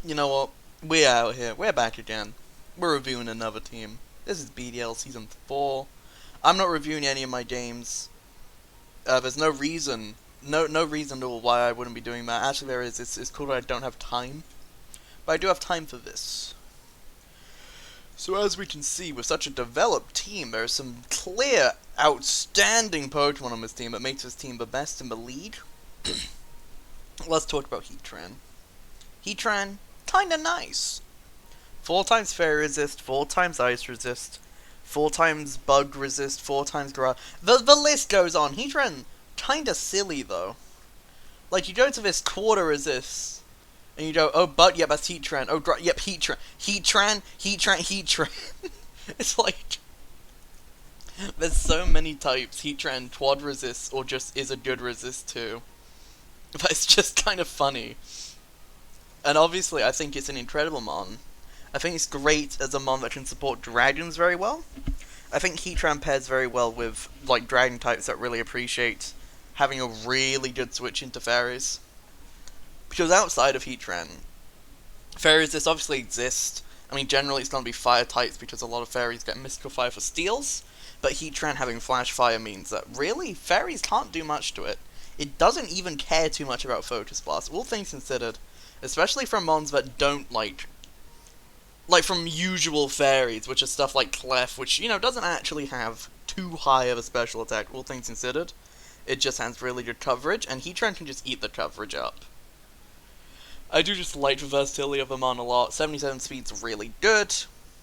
You know what? We're out here. We're back again. We're reviewing another team. This is BDL Season 4. I'm not reviewing any of my games. There's no reason. No reason at all why I wouldn't be doing that. Actually, there is. It's cool that I don't have time. But I do have time for this. So as we can see, with such a developed team, there's some clear, outstanding Pokemon on this team that makes this team the best in the league. Let's talk about Heatran. Heatran, kinda nice. 4 times Fairy Resist, 4 times Ice Resist, 4 times Bug Resist, 4 times Gra. The list goes on. Heatran, kinda silly though. Like, you go to this Quarter Resist, and you go, oh, but, yeah, that's Heatran. Oh, yep, Heatran. Heatran. It's like, there's so many types. Heatran Quad Resist, or just is a good resist too. But it's just kind of funny. And obviously, I think it's an incredible mon. I think it's great as a mon that can support dragons very well. I think Heatran pairs very well with, like, dragon types that really appreciate having a really good switch into fairies. Because outside of Heatran, fairies this obviously exist. I mean, generally it's going to be fire types because a lot of fairies get mystical fire for steals. But Heatran having flash fire means that really, fairies can't do much to it. It doesn't even care too much about Focus Blast, all things considered. Especially from mons that don't, like from usual fairies, which are stuff like Clef, which, you know, doesn't actually have too high of a special attack, all things considered. It just has really good coverage, and Heatran can just eat the coverage up. I do just like the versatility of the mon a lot. 77 speed's really good.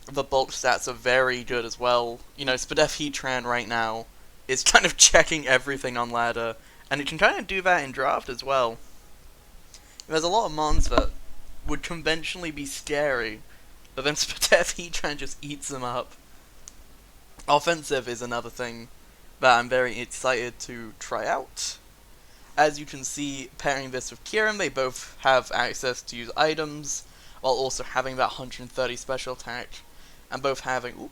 The bulk stats are very good as well. You know, Spadef Heatran right now is kind of checking everything on ladder, and it can kind of do that in draft as well. There's a lot of mons that would conventionally be scary, but then Spadef Heatran just eats them up. Offensive is another thing that I'm very excited to try out. As you can see, pairing this with Kieran, they both have access to use items, while also having that 130 special attack, and both having,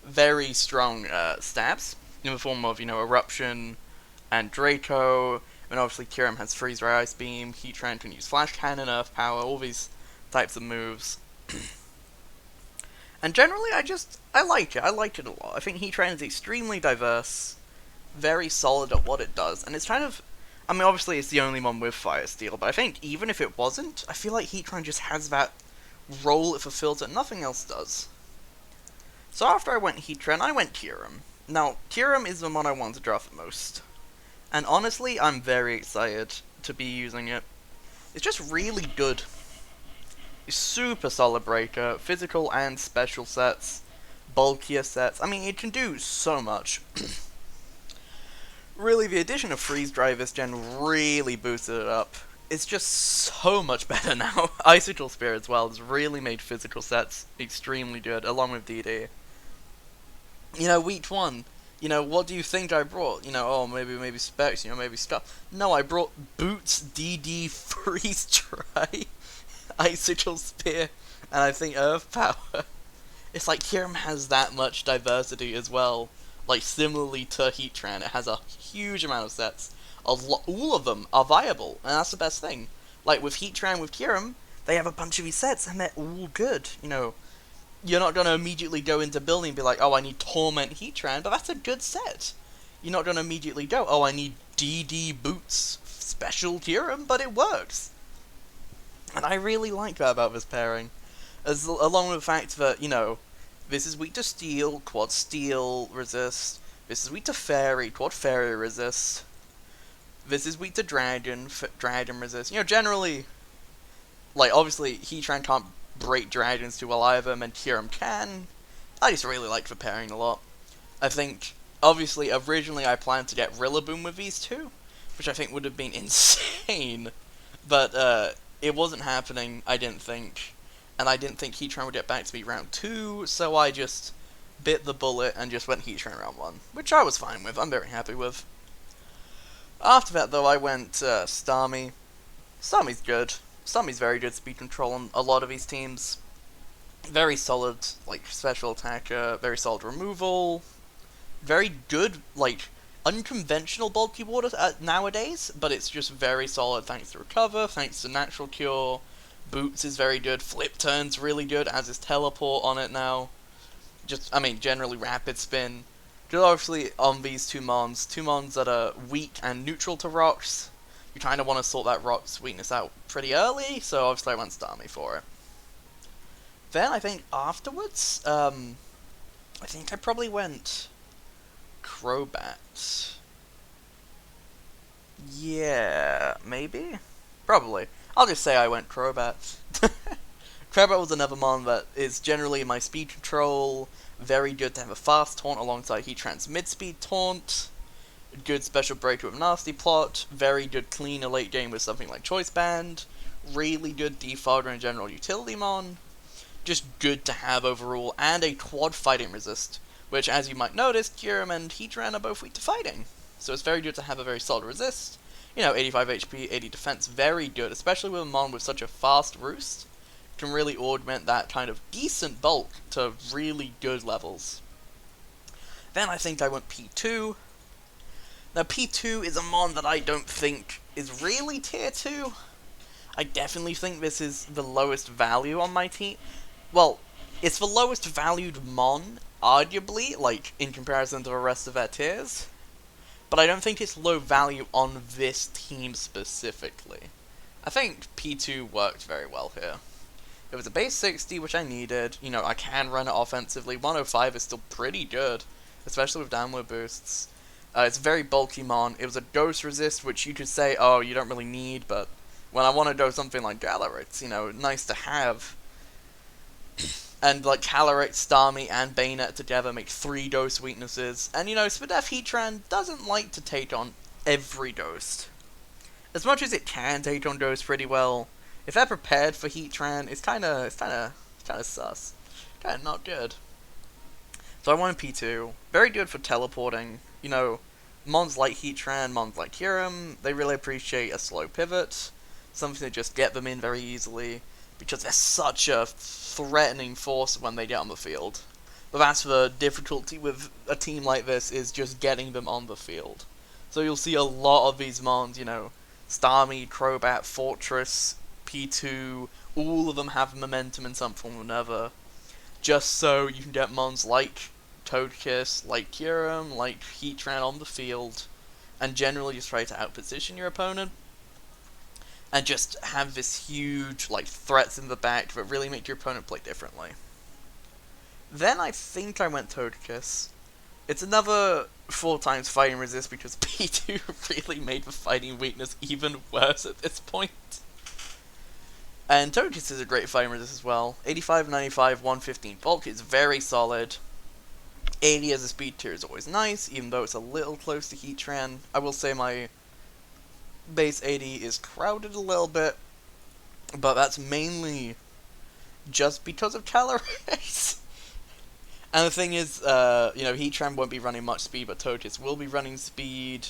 very strong stabs, in the form of, you know, Eruption and Draco, and obviously Kieran has Freeze Ray, Ice Beam, Heatran can use Flash Cannon, Earth Power, all these types of moves. And generally, I like it a lot. I think Heatran is extremely diverse, very solid at what it does, and it's kind of, I mean, obviously it's the only one with Fire Steel, but I think even if it wasn't, I feel like Heatran just has that role it fulfills that nothing else does. So after I went Heatran, I went Kyurem. Now, Kyurem is the one I want to draft the most, and honestly, I'm very excited to be using it. It's just really good. It's super solid breaker, physical and special sets, bulkier sets. I mean, it can do so much. Really, the addition of Freeze Dry this gen really boosted it up. It's just so much better now. Icicle Spear as well has really made physical sets extremely good, along with DD. You know, week 1, you know, what do you think I brought? You know, oh, maybe Specs, you know, maybe stuff. No, I brought Boots, DD, Freeze Dry, Icicle Spear, and I think Earth Power. It's like Kyurem has that much diversity as well. Like, similarly to Heatran, it has a huge amount of sets. All of them are viable, and that's the best thing. Like, with Heatran, with Kyurem, they have a bunch of these sets, and they're all good. You know, you're not going to immediately go into building and be like, oh, I need Torment Heatran, but that's a good set. You're not going to immediately go, oh, I need DD Boots Special Kyurem, but it works. And I really like that about this pairing. Along with the fact that, you know, this is weak to Steel, Quad Steel resist. This is weak to Fairy, Quad Fairy resist. This is weak to Dragon, Dragon resist. You know, generally, like, obviously, Heatran can't break dragons too well either, and then Kyurem can. I just really like the pairing a lot. I think, obviously, originally I planned to get Rillaboom with these two, which I think would have been insane. But, it wasn't happening, I didn't think. And I didn't think Heatran would get back to me round 2, so I just bit the bullet and just went Heatran round 1, which I was fine with, I'm very happy with. After that, though, I went Starmie. Starmie's good. Starmie's very good speed control on a lot of these teams. Very solid, like, special attacker, very solid removal. Very good, like, unconventional bulky water nowadays, but it's just very solid thanks to Recover, thanks to Natural Cure, Boots is very good. Flip Turn's really good, as is Teleport on it now. Generally Rapid Spin. Just obviously on these two mons that are weak and neutral to rocks, you kind of want to sort that rock's weakness out pretty early, so obviously I went Starmie for it. Then I think afterwards, I think I probably went Crobat. Yeah, maybe? Probably. I'll just say I went Crobat. Crobat was another mon that is generally my speed control. Very good to have a fast taunt alongside Heatran's mid-speed taunt. Good special breaker with Nasty Plot. Very good cleaner late game with something like Choice Band. Really good defogger and general utility mon. Just good to have overall. And a quad fighting resist, which as you might notice, Kyurem and Heatran are both weak to fighting. So it's very good to have a very solid resist. 85 HP, 80 defense, very good, especially with a mon with such a fast roost. Can really augment that kind of decent bulk to really good levels. Then I think I went P2. Now P2 is a mon that I don't think is really tier 2. I definitely think this is the lowest value on my team. Well, it's the lowest valued mon, arguably, in comparison to the rest of their tiers. But I don't think it's low value on this team specifically. I think P2 worked very well here. It was a base 60, which I needed. I can run it offensively. 105 is still pretty good, especially with downward boosts. It's a very bulky mon. It was a ghost resist, which you could say, oh, you don't really need, but when I want to do something like Calyrex, nice to have. And Calyrex, Starmie, and Bayonet together make 3 ghost weaknesses. And Spadef Heatran doesn't like to take on every ghost. As much as it can take on ghosts pretty well, if they're prepared for Heatran, it's kinda sus. Kinda not good. So I wanted P2. Very good for teleporting. Mons like Heatran, mons like Kyurem, they really appreciate a slow pivot. Something to just get them in very easily, because they're such a threatening force when they get on the field. But that's the difficulty with a team like this, is just getting them on the field. So you'll see a lot of these mons, Starmie, Crobat, Fortress, P2, all of them have momentum in some form or another. Just so you can get mons like Togekiss, like Kyurem, like Heatran on the field, and generally just try to outposition your opponent. And just have this huge, threats in the back that really make your opponent play differently. Then I think I went Togekiss. It's another 4 times fighting resist, because P2 really made the fighting weakness even worse at this point. And Togekiss is a great fighting resist as well. 85, 95, 115 bulk is very solid. 80 as a speed tier is always nice, even though it's a little close to Heatran. I will say my base 80 is crowded a little bit, but that's mainly just because of Calyrex. And the thing is, Heatran won't be running much speed, but Togekiss will be running speed.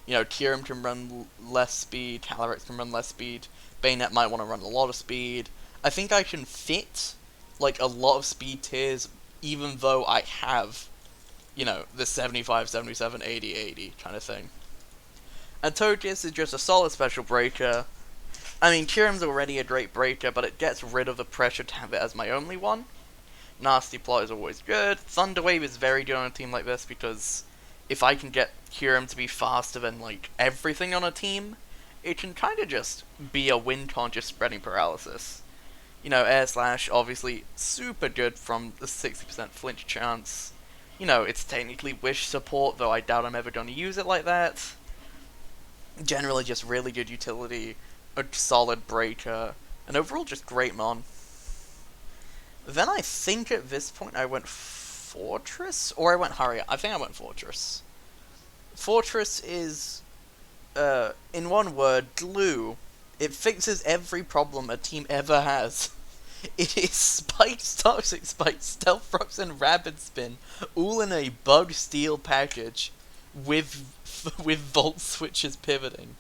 Kyurem can run less speed, Calyrex can run less speed, Bayonet might want to run a lot of speed. I think I can fit, a lot of speed tiers, even though I have, the 75, 77, 80, 80 kind of thing. And Togekiss is just a solid special breaker. Kyurem's already a great breaker, but it gets rid of the pressure to have it as my only one. Nasty Plot is always good. Thunder Wave is very good on a team like this, because if I can get Kyurem to be faster than, everything on a team, it can kind of just be a win con just spreading paralysis. Air Slash, obviously, super good from the 60% flinch chance. It's technically Wish support, though I doubt I'm ever going to use it like that. Generally just really good utility, a solid breaker, and overall just great mon. Then I think at this point I went Fortress, or I went Harrier. I think I went Fortress. Fortress is, in one word, glue. It fixes every problem a team ever has. It is Spiked, Toxic Spike, Stealth Rocks, and Rapid Spin, all in a bug steel package, with Volt Switches pivoting.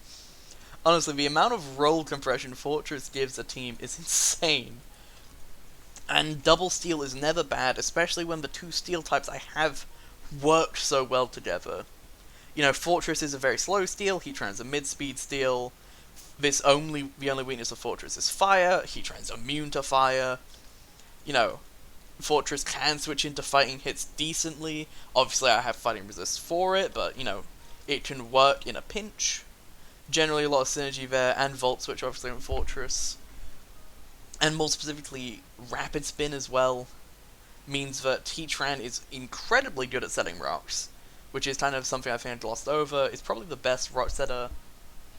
Honestly, the amount of roll compression Fortress gives a team is insane. And double steel is never bad, especially when the 2 steel types I have work so well together. Fortress is a very slow steel, Heatran's a mid-speed steel. the only weakness of Fortress is fire. Heatran's immune to fire. You know, Fortress can switch into fighting hits decently. Obviously, I have fighting resist for it, but, you know, it can work in a pinch. Generally, a lot of synergy there, and Volt Switch, obviously, on Fortress. And more specifically, Rapid Spin as well, means that Heatran is incredibly good at setting rocks, which is kind of something I think I've glossed over. It's probably the best rock setter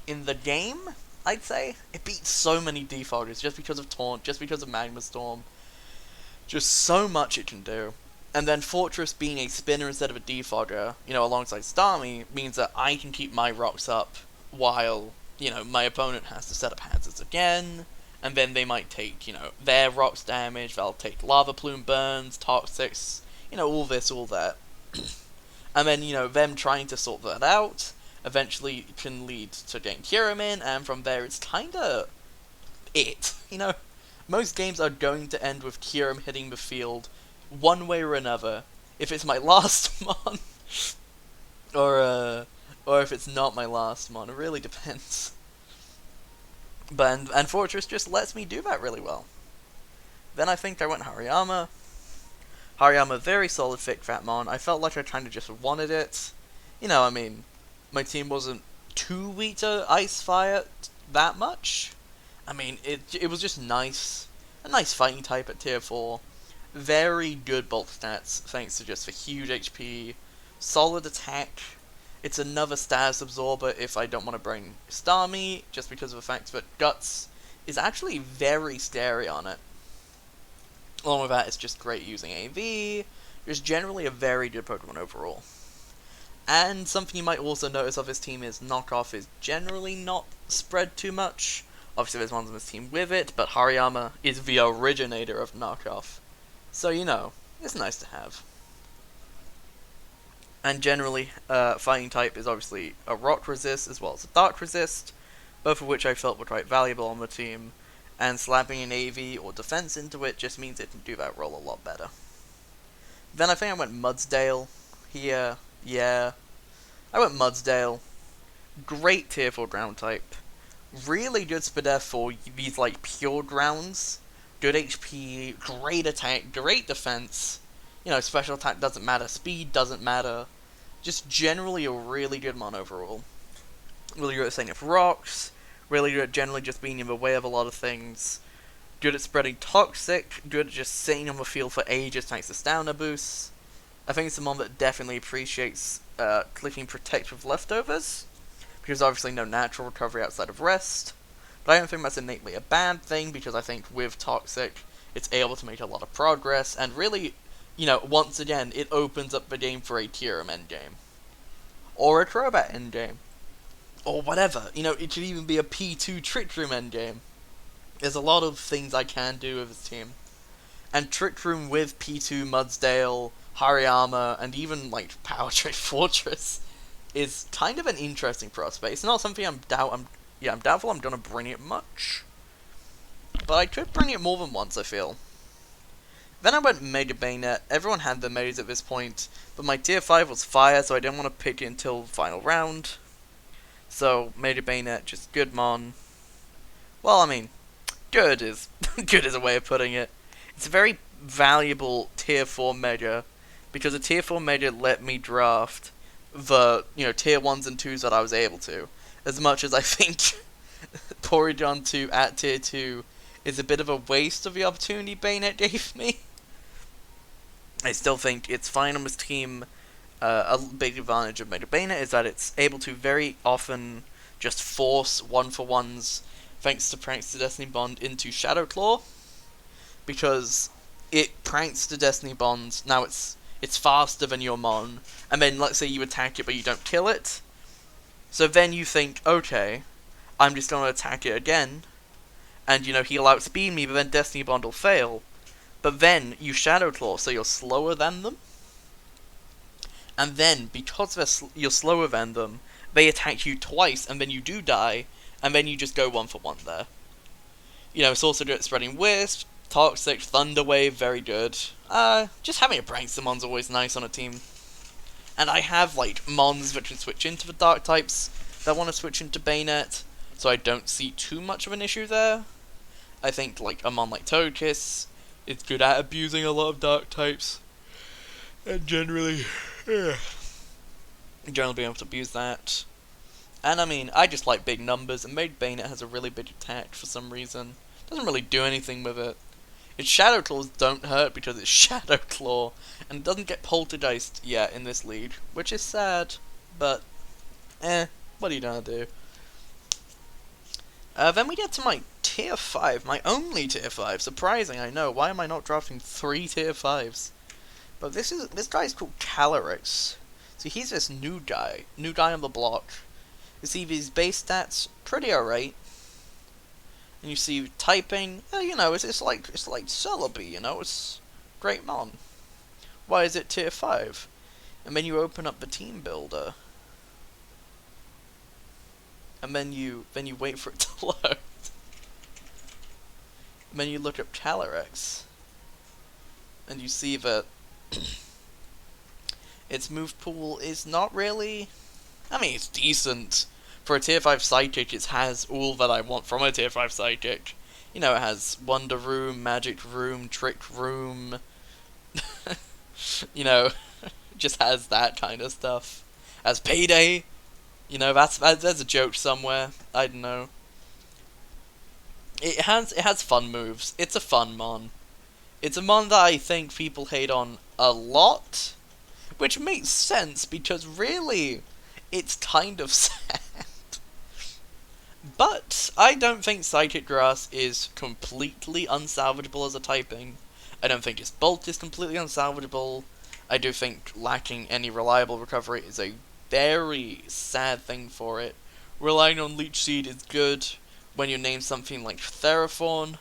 in the game, I'd say. It beats so many defoggers just because of Taunt, just because of Magma Storm. Just so much it can do. And then Fortress being a spinner instead of a defogger, you know, alongside Starmie, means that I can keep my rocks up while, you know, my opponent has to set up hazards again, and then they might take, you know, their rocks damage, they'll take Lava Plume burns, Toxics, you know, all this, all that. And then, you know, them trying to sort that out eventually can lead to getting Kyurem, and from there it's kinda it, you know? Most games are going to end with Kyurem hitting the field one way or another. If it's my last mon, or if it's not my last mon, it really depends. And Fortress just lets me do that really well. Then I think I went Hariyama. Hariyama, very solid thick fat mon. I felt like I kind of just wanted it. You know, I mean, my team wasn't too weak to Ice Fire that much. I mean, it was just nice. A nice fighting type at tier 4. Very good bulk stats, thanks to just the huge HP. Solid attack. It's another status absorber if I don't want to bring Starmie, just because of the fact that Guts is actually very scary on it. Along with that, it's just great using AV. Just generally a very good Pokemon overall. And something you might also notice of his team is Knockoff is generally not spread too much. Obviously there's ones on his team with it, but Hariyama is the originator of Knockoff. So, you know, it's nice to have. And generally, fighting type is obviously a Rock Resist as well as a Dark Resist, both of which I felt were quite valuable on the team, and slapping an AV or defense into it just means it can do that role a lot better. Then I think I went Mudsdale here, yeah. I went Mudsdale. Great tier 4 ground type. Really good Spadef for these, like, pure grounds. Good HP, great attack, great defense. You know, special attack doesn't matter, speed doesn't matter. Just generally a really good mon overall. Really good at setting up rocks. Really good at generally just being in the way of a lot of things. Good at spreading Toxic. Good at just sitting on the field for ages thanks to stamina boosts. I think it's a mon that definitely appreciates clicking Protect with leftovers, because obviously no natural recovery outside of rest. But I don't think that's innately a bad thing, because I think with Toxic, it's able to make a lot of progress, and really, you know, once again, it opens up the game for a Kyurem endgame. Or a Crobat endgame. Or whatever. You know, it could even be a P2 Trick Room endgame. There's a lot of things I can do with this team. And Trick Room with P2 Mudsdale, Hariyama, and even, like, Power Trade Fortress is kind of an interesting prospect. It's not something I'm doubtful I'm gonna bring it much. But I could bring it more than once, I feel. Then I went Mega Bayonet. Everyone had their Megas at this point, but my tier 5 was Fire, so I didn't want to pick it until the final round. So, Mega Bayonet, just good mon. Well, I mean, good is good is a way of putting it. It's a very valuable tier 4 Mega, because a tier 4 Mega let me draft the, you know, tier 1s and 2s that I was able to. As much as I think Porygon 2 at tier 2 is a bit of a waste of the opportunity Bayonet gave me, I still think it's fine on this team. A big advantage of Mega Bayonet is that it's able to very often just force 1-for-1s, thanks to Pranks to Destiny Bond, into Shadow Claw, because it pranks to Destiny Bonds. Now it's faster than your mon, and then let's say you attack it but you don't kill it, so then you think, okay, I'm just going to attack it again, and, you know, he'll outspeed me, but then Destiny Bond will fail. But then you Shadow Claw, so you're slower than them. And then, because you're slower than them, they attack you twice, and then you do die, and then you just go 1-for-1 there. You know, it's also good at spreading Wisp, Toxic, Thunder Wave, very good. Just having a Prankstermon's always nice on a team. And I have, like, mons that can switch into the Dark types that want to switch into Bayonet. so I don't see too much of an issue there. I think like a mon like Togekiss is good at abusing a lot of dark types, and generally being able to abuse that. And I mean, I just like big numbers, and Maid Bayonet has a really big attack for some reason. Doesn't really do anything with it. Its Shadow Claws don't hurt because it's Shadow Claw, and it doesn't get Poltergeist yet in this league, which is sad, but what are you gonna do? Then we get to my tier 5, my only tier 5. Surprising, I know. Why am I not drafting 3 tier 5s? But this guy's called Calyrex. So he's this new guy on the block. You see his base stats, pretty alright. And you see typing, you know, it's like Celebi, you know, it's great mon. Why is it tier 5? And then you open up the team builder. And then you wait for it to load. And then you look up Calyrex. And you see that its move pool is not really... I mean, it's decent. For a tier 5 sidekick, it has all that I want from a tier 5 sidekick. You know, it has Wonder Room, Magic Room, Trick Room. You know, just has that kind of stuff. As Payday. You know, that's a joke somewhere. I don't know. It has fun moves. It's a fun mon. It's a mon that I think people hate on a lot, which makes sense because really, it's kind of sad. But I don't think Psychic Grass is completely unsalvageable as a typing. I don't think its Bolt is completely unsalvageable. I do think lacking any reliable recovery is a very sad thing for it. Relying on Leech Seed is good when you name something like Theraphorn,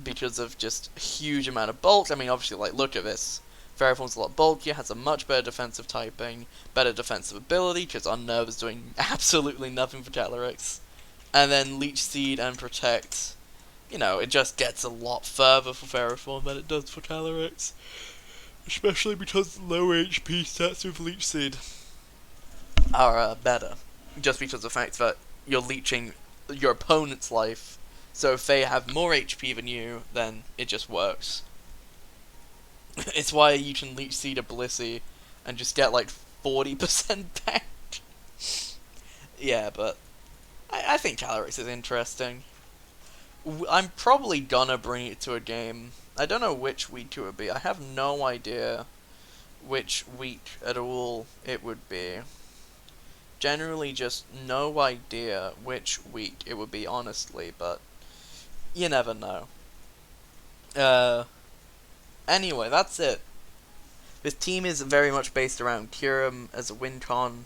because of just a huge amount of bulk. I mean, obviously, like, look at this. Theraphorn's a lot bulkier, has a much better defensive typing, better defensive ability, because Unnerve is doing absolutely nothing for Calyrex. And then Leech Seed and Protect, you know, it just gets a lot further for Theraphorn than it does for Calyrex. Especially because low HP stats with Leech Seed are better. Just because of the fact that you're leeching your opponent's life. So if they have more HP than you, then it just works. It's why you can Leech Seed a Blissey and just get like 40% back. Yeah, but I think Calyrex is interesting. I'm probably gonna bring it to a game. I don't know which week it would be. I have no idea which week at all it would be. Generally just no idea which week it would be, honestly, but you never know. Anyway, that's it. This team is very much based around Kyurem as a win con.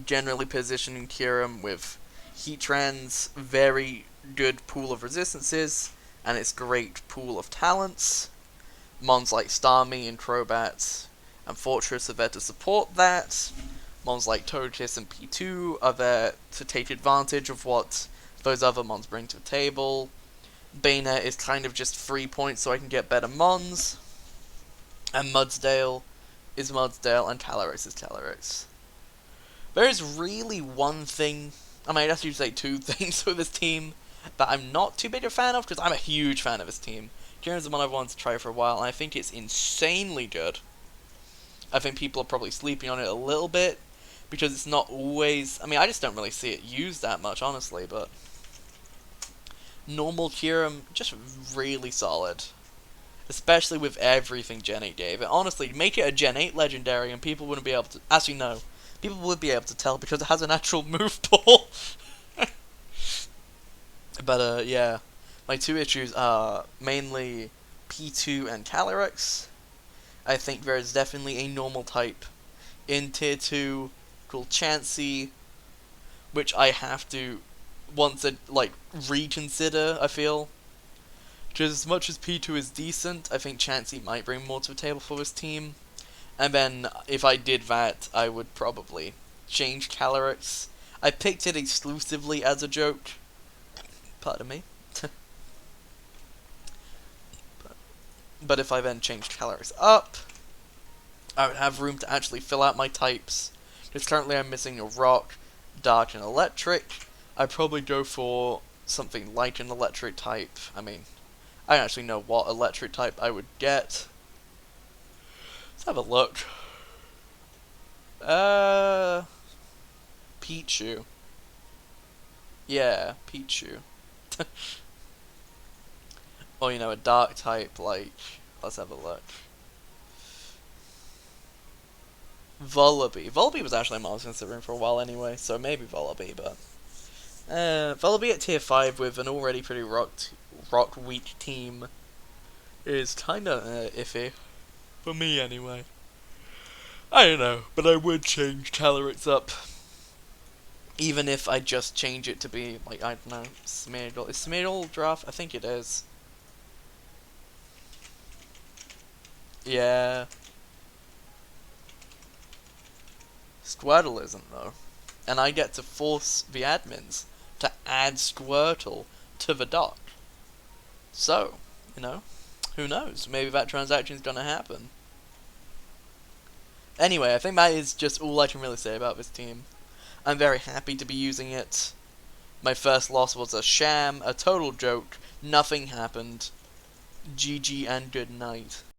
Generally positioning Kyurem with Heatran's very good pool of resistances, and its great pool of talents. Mons like Starmie and Crobat and Fortress are there to support that. Mons like Togekiss and P2 are there to take advantage of what those other Mons bring to the table. Bayonet is kind of just 3 points so I can get better Mons. And Mudsdale is Mudsdale, and Calyrex is Calyrex. There is really one thing, I mean, I guess you'd say 2 things with this team that I'm not too big a fan of, because I'm a huge fan of this team. Kyurem's the one I've wanted to try for a while, and I think it's insanely good. I think people are probably sleeping on it a little bit, because it's not always... I mean, I just don't really see it used that much, honestly, but... Normal Kyurem, just really solid. Especially with everything Gen 8 gave. And honestly, make it a Gen 8 Legendary, and people wouldn't be able to... Actually, no. People would be able to tell, because it has an actual move pool. But, yeah. My 2 issues are mainly P2 and Calyrex. I think there is definitely a normal type in Tier 2 called Chansey, which I have to once reconsider, I feel. Because as much as P2 is decent, I think Chansey might bring more to the table for this team. And then, if I did that, I would probably change Calyrex. I picked it exclusively as a joke. Pardon me. But if I then changed Calyrex up, I would have room to actually fill out my types. Because currently I'm missing a Rock, Dark, and Electric. I'd probably go for something like an electric type. I mean, I don't actually know what electric type I would get. Let's have a look. Pichu. Yeah, Pichu. Or, a dark type like... Let's have a look. Vullaby. Vullaby was actually I was considering for a while anyway, so maybe Vullaby, but... Vullaby at tier 5 with an already pretty rock weak team is kinda iffy. For me, anyway. I don't know, but I would change Calyrex up. Even if I just change it to be, like, I don't know, Smeargle. Is Smeargle draft? I think it is. Yeah. Squirtle isn't, though. And I get to force the admins to add Squirtle to the dock. So, who knows? Maybe that transaction's gonna happen. Anyway, I think that is just all I can really say about this team. I'm very happy to be using it. My first loss was a sham, a total joke. Nothing happened. GG and good night.